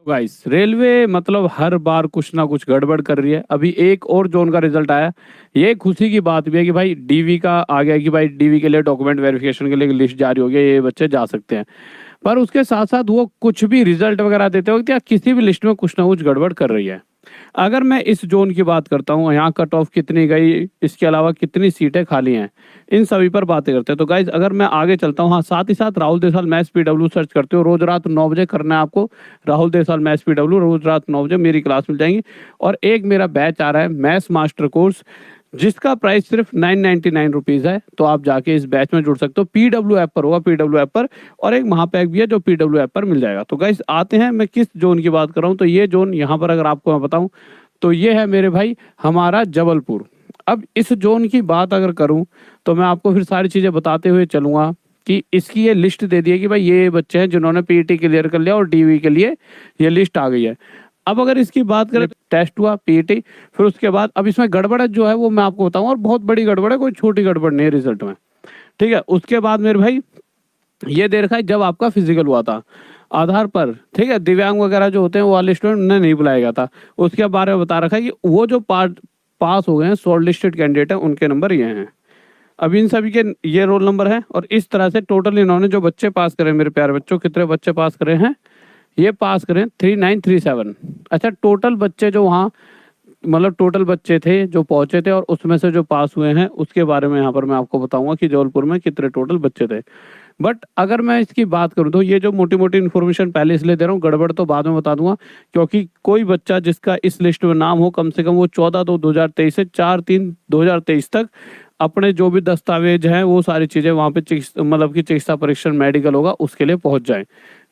Guys railway मतलब हर बार कुछ ना कुछ गड़बड़ कर रही है। अभी एक और जोन का रिजल्ट आया। ये खुशी की बात भी है कि भाई डीवी का आ गया कि भाई डीवी के लिए डॉक्यूमेंट वेरिफिकेशन के लिए लिस्ट जारी हो गया, ये बच्चे जा सकते हैं। पर उसके साथ साथ वो कुछ भी रिजल्ट वगैरह देते वक्त या किसी भी लिस्ट में कुछ ना कुछ गड़बड़ कर रही है। अगर मैं इस जोन की बात करता हूँ, यहाँ कट ऑफ कितनी गई, इसके अलावा कितनी सीटें खाली हैं, इन सभी पर बातें करते हैं। तो गाइज अगर मैं आगे चलता हूँ, हाँ साथ ही साथ राहुल देसाल मैथ्स पीडब्ल्यू सर्च करते हो, रोज रात 9 बजे करना है आपको। राहुल देसाल मैथ्स पीडब्ल्यू रोज रात 9 बजे मेरी क्लास मिल जाएंगी। और एक मेरा बैच आ रहा है मैथ्स मास्टर कोर्स, जिसका प्राइस सिर्फ 999 रुपीज़ है। तो आप जाके इस बैच में जुड़ सकते हो। पीडब्ल्यू ऐप पर होगा, पीडब्ल्यू ऐप पर, और एक महापैक भी है जो पीडब्ल्यू ऐप पर मिल जाएगा। तो गाइस आते हैं, मैं किस जोन की बात कर रहा हूँ। तो ये जोन यहाँ पर अगर आपको मैं बताऊँ तो ये है मेरे भाई हमारा जबलपुर। अब इस जोन की बात अगर करूं तो मैं आपको फिर सारी चीज़ें बताते हुए चलूंगा कि इसकी ये लिस्ट दे दी है कि भाई ये बच्चे हैं जिन्होंने पीईटी क्लियर कर लिया और डीवी के लिए ये लिस्ट आ गई है। अब अगर इसकी बात करें, टेस्ट हुआ पीईटी, फिर उसके बाद अब इसमें गड़बड़ जो है वो मैं आपको बताऊं, और बहुत बड़ी गड़बड़ है, कोई छोटी गड़बड़ नहीं है रिजल्ट में। ठीक है, उसके बाद मेरे भाई ये दे रखा है जब आपका फिजिकल हुआ था आधार पर, ठीक है, दिव्यांग वगैरह जो होते हैं वो वाले स्टूडेंट उन्हें नहीं बुलाया गया था। उसके बारे में बता रखा है कि वो जो पास हो गए हैं, शॉर्ट लिस्टेड कैंडिडेट हैं, उनके नंबर ये हैं। अब इन सभी के ये रोल नंबर हैं, और इस तरह से टोटल इन्होंने जो बच्चे पास करे, मेरे प्यारे बच्चों, कितने बच्चे पास करे हैं, ये पास करें 3937। अच्छा, टोटल बच्चे जो वहाँ मतलब टोटल बच्चे थे जो पहुंचे थे और उसमें से जो पास हुए हैं, उसके बारे में यहाँ पर मैं आपको बताऊंगा कि जबलपुर में कितने टोटल बच्चे थे। बट अगर मैं इसकी बात करूं तो ये जो मोटी मोटी इन्फॉर्मेशन पहले इसलिए दे रहा हूँ, गड़बड़ तो बाद में बता दूंगा। क्योंकि कोई बच्चा जिसका इस लिस्ट में नाम हो, कम से कम वो 14/2/2023 से 4/3/2023 तक अपने जो भी दस्तावेज हैं वो सारी चीज़ें वहाँ पे मतलब कि चिकित्सा परीक्षण मेडिकल होगा उसके लिए पहुँच जाएं।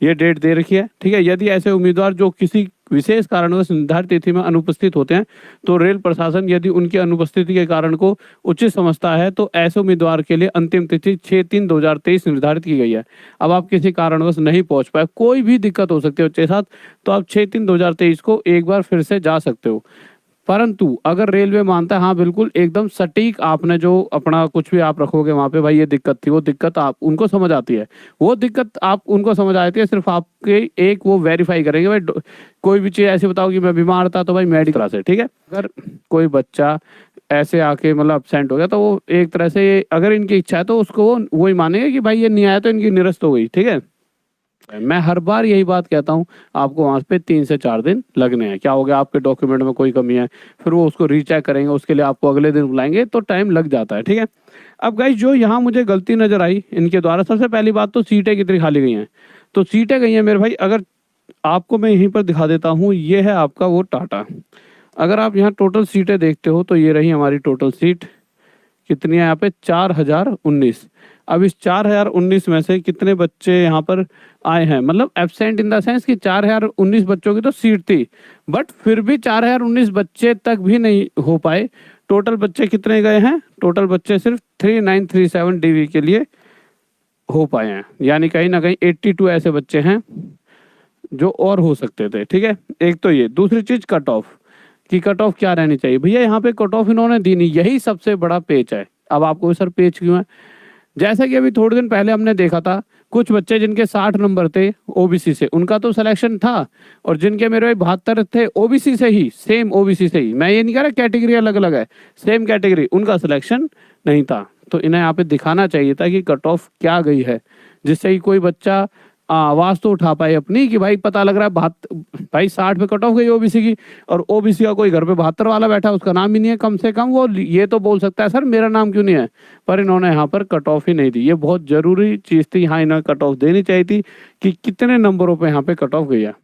ये डेट दे रखी है। ठीक है, यदि ऐसे उम्मीदवार जो किसी विशेष कारणवश निर्धारित तिथि में अनुपस्थित होते हैं, तो रेल प्रशासन यदि उनकी अनुपस्थिति के कारण को उचित समझता है तो ऐसे उम्मीदवार के लिए अंतिम तिथि 6/3/2023 निर्धारित की गई है। अब आप किसी कारणवश नहीं पहुंच पाए, कोई भी दिक्कत हो सकती है बच्चे के साथ, तो आप 6/3/2023 को एक बार फिर से जा सकते हो। परंतु अगर रेलवे मानता है हाँ बिल्कुल एकदम सटीक आपने जो अपना कुछ भी आप रखोगे वहाँ पे, भाई ये दिक्कत थी, वो दिक्कत आप उनको समझ आती है, वो दिक्कत आप उनको समझ आती है, सिर्फ आपके एक वो वेरीफाई करेंगे भाई कोई भी चीज़ ऐसे बताओ कि मैं बीमार था तो भाई मेडिकल से। ठीक है, अगर कोई बच्चा ऐसे आके मतलब अपसेंट हो गया तो वो एक तरह से, अगर इनकी इच्छा है तो उसको वो ही मानेंगे कि भाई ये नहीं आया तो इनकी निरस्त हो गई। ठीक है, मैं हर बार यही बात कहता हूँ, आपको वहाँ पे 3 से 4 दिन लगने हैं। क्या हो गया, आपके डॉक्यूमेंट में कोई कमी है, फिर वो उसको रीचेक करेंगे, उसके लिए आपको अगले दिन बुलाएंगे, तो टाइम लग जाता है। ठीक है, अब गाइस जो यहाँ मुझे गलती नजर आई इनके द्वारा, सबसे पहली बात तो सीटें कितनी खाली गई हैं। तो सीटें गई हैं मेरे भाई, अगर आपको मैं यहीं पर दिखा देता हूँ, ये है आपका वो टाटा। अगर आप यहाँ टोटल सीटें देखते हो तो ये रही हमारी टोटल सीट, कितनी है यहाँ पे, 4019। अब इस 4019 में से कितने बच्चे यहाँ पर आए हैं, मतलब एब्सेंट इन द सेंस कि 4019 बच्चों की तो सीट थी, बट फिर भी 4019 बच्चे तक भी नहीं हो पाए। टोटल बच्चे कितने गए हैं, टोटल बच्चे सिर्फ 3937 डीवी के लिए हो पाए हैं, यानी कहीं ना कहीं 82 ऐसे बच्चे हैं जो और हो सकते थे। ठीक है, एक तो ये, दूसरी चीज कट ऑफ कि कट ऑफ क्या रहनी चाहिए। भैया यहाँ पे कट ऑफ इन्होंने दी नहीं, यही सबसे बड़ा पेच है। अब आपको सर पेच क्यों है, जैसा कि अभी थोड़े दिन पहले हमने देखा था, कुछ बच्चे जिनके 60 नंबर थे ओबीसी से, उनका तो सिलेक्शन था, और जिनके मेरे भाई 72 थे ओबीसी से ही, सेम ओबीसी से ही, मैं ये नहीं कह रहा कैटेगरी अलग अलग है, सेम कैटेगरी, उनका सिलेक्शन नहीं था। तो इन्हें यहाँ पे दिखाना चाहिए था कि कट ऑफ क्या गई है, जिससे कि कोई बच्चा आवाज तो उठा पाए अपनी कि भाई पता लग रहा है भाई 60 पे कट ऑफ गई ओबीसी की, और ओबीसी का कोई घर पे 72 वाला बैठा, उसका नाम ही नहीं है, कम से कम वो ये तो बोल सकता है सर मेरा नाम क्यों नहीं है। पर इन्होंने यहाँ पर कट ऑफ ही नहीं दी, ये बहुत जरूरी चीज थी, यहाँ इन्हें कट ऑफ देनी चाहिए थी कि कितने नंबरों पे यहाँ पे कट ऑफ गई है।